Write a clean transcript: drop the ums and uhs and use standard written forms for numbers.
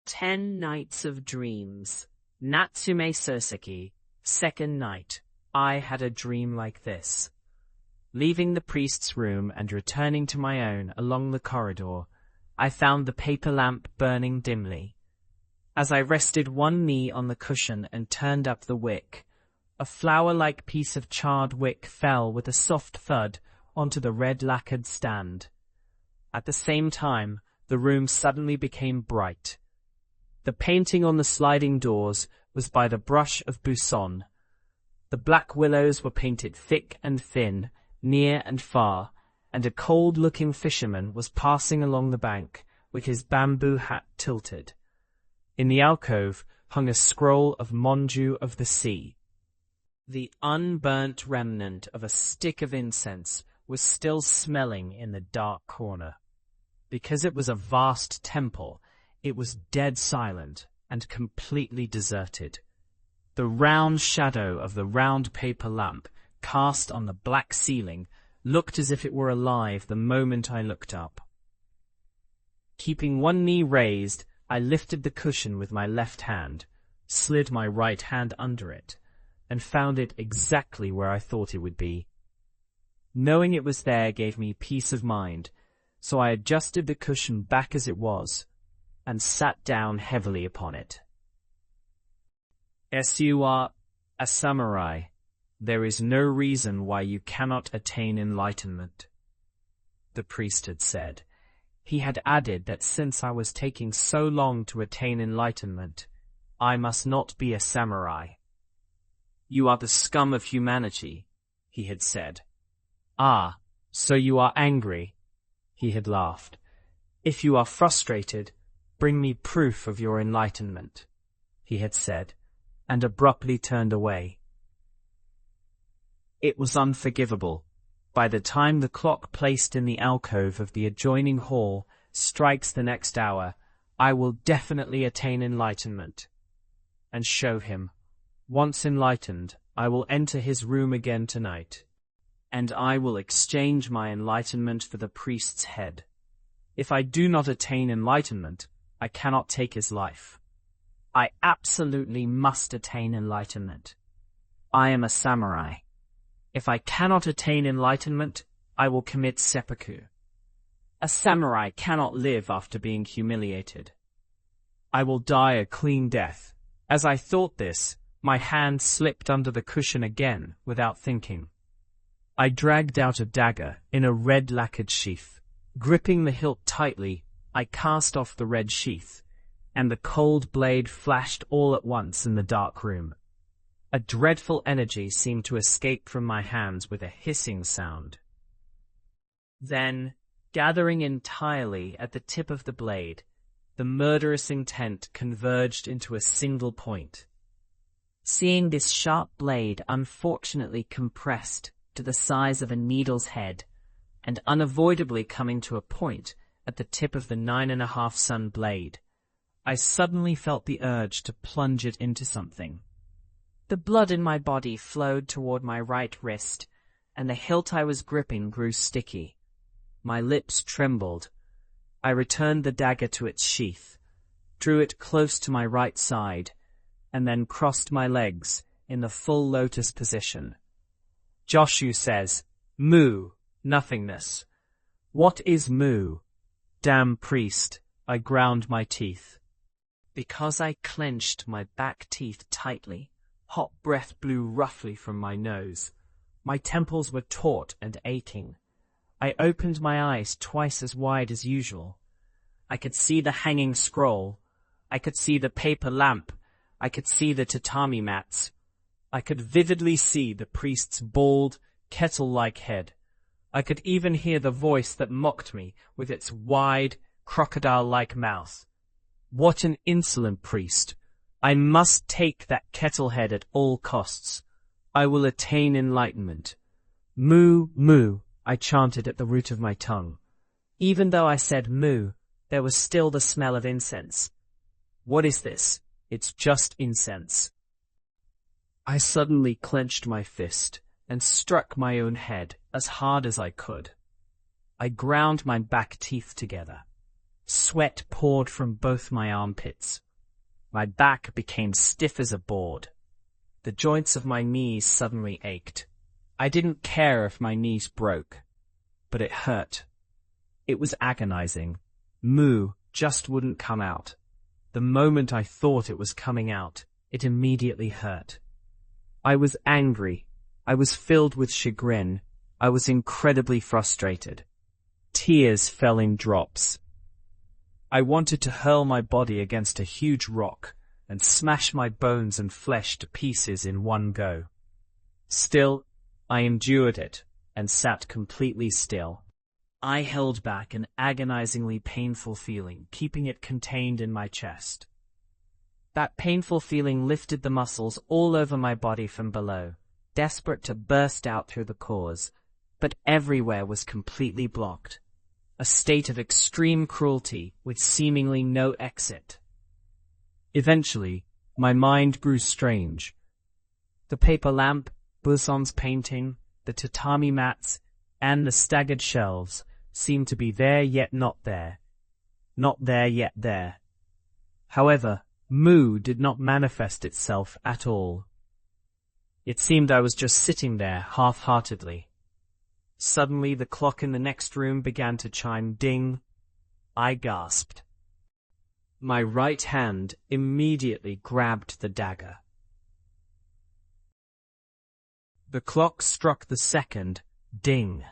10 Nights of Dreams. Natsume Soseki. Second night. I had a dream like this. Leaving the priest's room and returning to my own along the corridor, I found the paper lamp burning dimly. As I rested one knee on the cushion and turned up the wick, a flower-like piece of charred wick fell with a soft thud onto the red lacquered stand. At the same time, the room suddenly became bright. The painting on the sliding doors was by the brush of Buisson. The black willows were painted thick and thin, near and far, and a cold-looking fisherman was passing along the bank with his bamboo hat tilted. In the alcove hung a scroll of Monju of the Sea. The unburnt remnant of a stick of incense was still smelling in the dark corner. Because it was a vast temple, it was dead silent and completely deserted. The round shadow of the round paper lamp cast on the black ceiling looked as if it were alive the moment I looked up. Keeping one knee raised, I lifted the cushion with my left hand, slid my right hand under it, and found it exactly where I thought it would be. Knowing it was there gave me peace of mind, so I adjusted the cushion back as it was, and sat down heavily upon it. As you are a samurai, there is no reason why you cannot attain enlightenment, the priest had said. He had added that since I was taking so long to attain enlightenment, I must not be a samurai. You are the scum of humanity, he had said. Ah, so you are angry, he had laughed. If you are frustrated, bring me proof of your enlightenment, he had said, and abruptly turned away. It was unforgivable. By the time the clock placed in the alcove of the adjoining hall strikes the next hour, I will definitely attain enlightenment. And show him. Once enlightened, I will enter his room again tonight, and I will exchange my enlightenment for the priest's head. If I do not attain enlightenment, I cannot take his life. I absolutely must attain enlightenment. I am a samurai. If I cannot attain enlightenment, I will commit seppuku. A samurai cannot live after being humiliated. I will die a clean death. As I thought this, my hand slipped under the cushion again without thinking. I dragged out a dagger in a red lacquered sheath. Gripping the hilt tightly, I cast off the red sheath, and the cold blade flashed all at once in the dark room. A dreadful energy seemed to escape from my hands with a hissing sound. Then, gathering entirely at the tip of the blade, the murderous intent converged into a single point. Seeing this sharp blade unfortunately compressed to the size of a needle's head, and unavoidably coming to a point at the tip of the 9½ sun blade, I suddenly felt the urge to plunge it into something. The blood in my body flowed toward my right wrist, and the hilt I was gripping grew sticky. My lips trembled. I returned the dagger to its sheath, drew it close to my right side, and then crossed my legs in the full lotus position. Joshu says, "Mu, nothingness." What is mu? Damn priest, I ground my teeth. Because I clenched my back teeth tightly, hot breath blew roughly from my nose. My temples were taut and aching. I opened my eyes twice as wide as usual. I could see the hanging scroll. I could see the paper lamp. I could see the tatami mats. I could vividly see the priest's bald, kettle-like head. I could even hear the voice that mocked me with its wide, crocodile-like mouth. What an insolent priest! I must take that kettle head at all costs. I will attain enlightenment. Mu, mu, I chanted at the root of my tongue. Even though I said mu, there was still the smell of incense. What is this? It's just incense. I suddenly clenched my fist and struck my own head as hard as I could. I ground my back teeth together. Sweat poured from both my armpits. My back became stiff as a board. The joints of my knees suddenly ached. I didn't care if my knees broke, but it hurt. It was agonizing. Mu just wouldn't come out. The moment I thought it was coming out, it immediately hurt. I was angry. I was filled with chagrin. I was incredibly frustrated. Tears fell in drops. I wanted to hurl my body against a huge rock and smash my bones and flesh to pieces in one go. Still, I endured it and sat completely still. I held back an agonizingly painful feeling, keeping it contained in my chest. That painful feeling lifted the muscles all over my body from below, desperate to burst out through the cause, but everywhere was completely blocked. A state of extreme cruelty with seemingly no exit. Eventually, my mind grew strange. The paper lamp, Buson's painting, the tatami mats, and the staggered shelves seemed to be there yet not there. Not there yet there. However, Mu did not manifest itself at all. It seemed I was just sitting there half-heartedly. Suddenly the clock in the next room began to chime ding. I gasped. My right hand immediately grabbed the dagger. The clock struck the second ding.